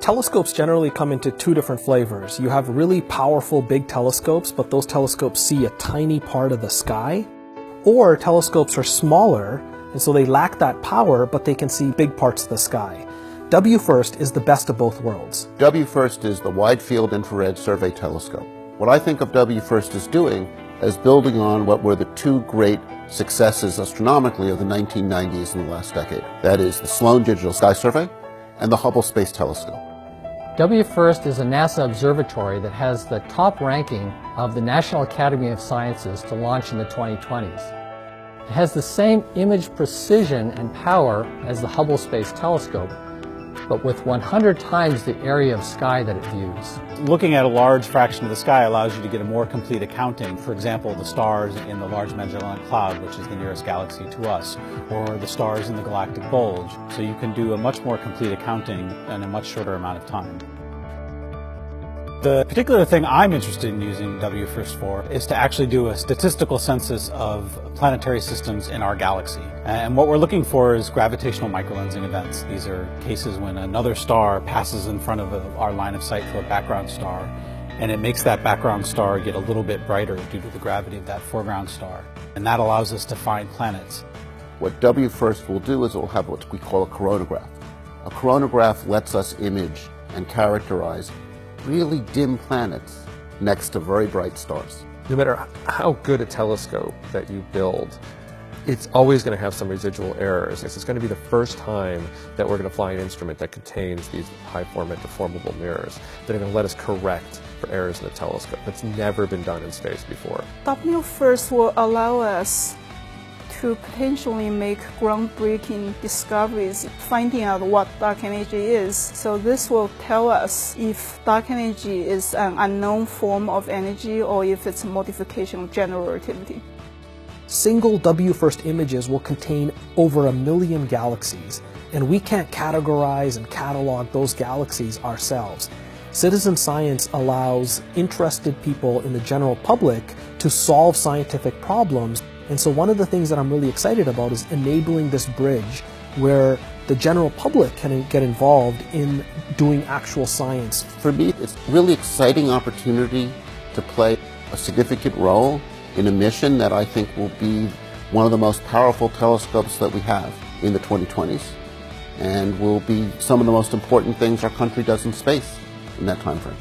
Telescopes generally come into two different flavors. You have really powerful big telescopes, but those telescopes see a tiny part of the sky. Or telescopes are smaller, and so they lack that power, but they can see big parts of the sky. WFIRST is the best of both worlds. WFIRST is the Wide Field Infrared Survey Telescope. What I think of WFIRST is doing is building on what were the two great successes astronomically of the 1990s and the last decade. That is the Sloan Digital Sky Survey and the Hubble Space Telescope. WFIRST is a NASA observatory that has the top ranking of the National Academy of Sciences to launch in the 2020s. It has the same image precision and power as the Hubble Space Telescope, but with 100 times the area of sky that it views. Looking at a large fraction of the sky allows you to get a more complete accounting. For example, the stars in the Large Magellan Cloud, which is the nearest galaxy to us, or the stars in the galactic bulge. So you can do a much more complete accounting in a much shorter amount of time. The particular thing I'm interested in using WFIRST for is to actually do a statistical census of planetary systems in our galaxy. And what we're looking for is gravitational microlensing events. These are cases when another star passes in front of our line of sight to a background star, and it makes that background star get a little bit brighter due to the gravity of that foreground star. And that allows us to find planets. What WFIRST will do is it will have what we call a coronagraph. A coronagraph lets us image and characterize really dim planets next to very bright stars. No matter how good a telescope that you build, it's always going to have some residual errors. It's going to be the first time that we're going to fly an instrument that contains these high format deformable mirrors that are going to let us correct for errors in the telescope. That's never been done in space before. WFIRST will allow us to potentially make groundbreaking discoveries, finding out what dark energy is. So this will tell us if dark energy is an unknown form of energy or if it's a modification of general relativity. Single WFIRST images will contain over 1 million galaxies, and we can't categorize and catalog those galaxies ourselves. Citizen science allows interested people in the general public to solve scientific problems. And so one of the things that I'm really excited about is enabling this bridge where the general public can get involved in doing actual science. For me, it's a really exciting opportunity to play a significant role in a mission that I think will be one of the most powerful telescopes that we have in the 2020s, and will be some of the most important things our country does in space in that time frame.